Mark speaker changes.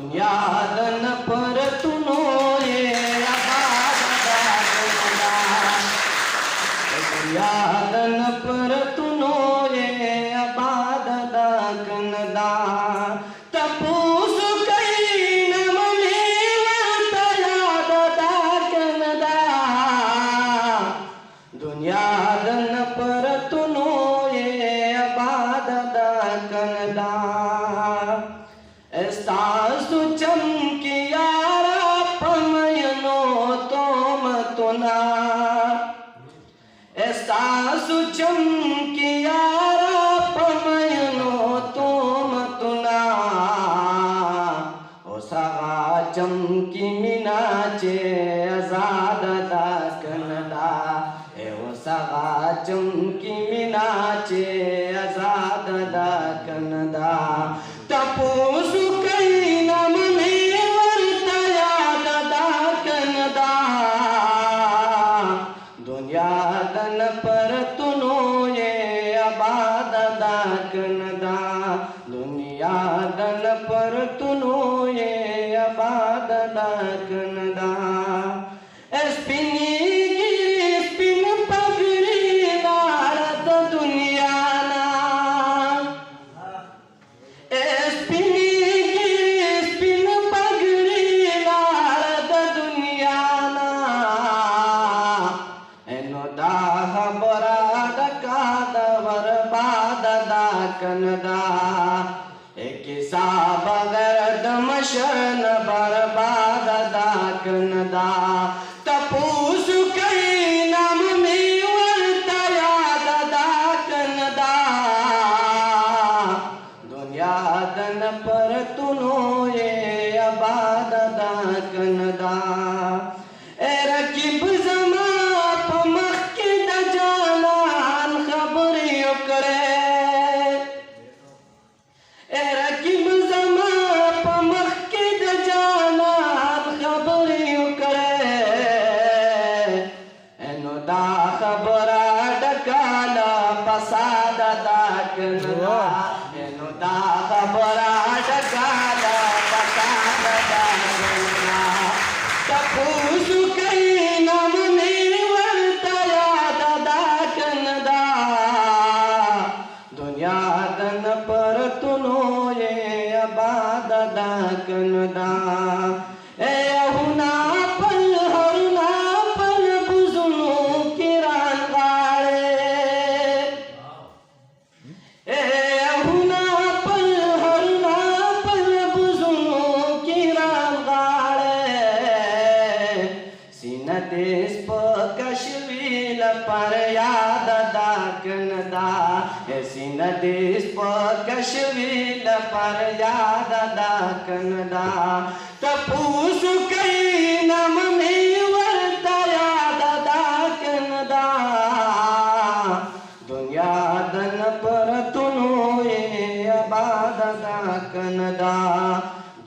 Speaker 1: दुनिया दन पर तुनो ये आबाद दाकनदा दुनिया दन पर तुनो ये आबाद दाकनदा तपूस कई नम में याद दाकनदा दुनिया दन पर तुनो ये आबाद दाकनदा एस्तासु चमकियारा पमयनो तोम तुना एस्तासु चमकियारा पमयनो तोम तुना ओ सगा चमकी मीनाचे आजाद दाकनदा ए ओ सगा चमकी मीनाचे आजाद दाकनदा तपोसु कई नम में वर्तया दाकनदा दुनिया दन पर तुनो ये आबाद दाकनदा दुनिया दन पर तुनो ये आबाद दाकनदा स्पिनी गिरी स्पिन पगड़ी नारद दुनिया दाकनदा एक सा बगर दमशन बर्बाद दाकनदा तपूस कई नम में वर्तया दाकनदा दुनिया दन पर तुनो ये आबाद दाकनदा ए रकीब जमा पमख के दजालान खबर करे रकीब जमा पमख के दजाना खबर करे एनो दा खबरा डकाला पसाद दाकनदा एनो दा खबरा डकाला पसाद दाकनदा तपूस कई नम में वर्तया दाकनदा दुनिया दन पर तुनो ये आबाद दाकनदा ए अहुना पल हरुना पल बुजुनु किरान गाड़े ए अहुना पल हरुना पल बुजुनु किरान गाड़े सीना देश कशवील पर याद दाकनदा ऐसी नदेश पर कशवील पर याद दाकनदा तपूस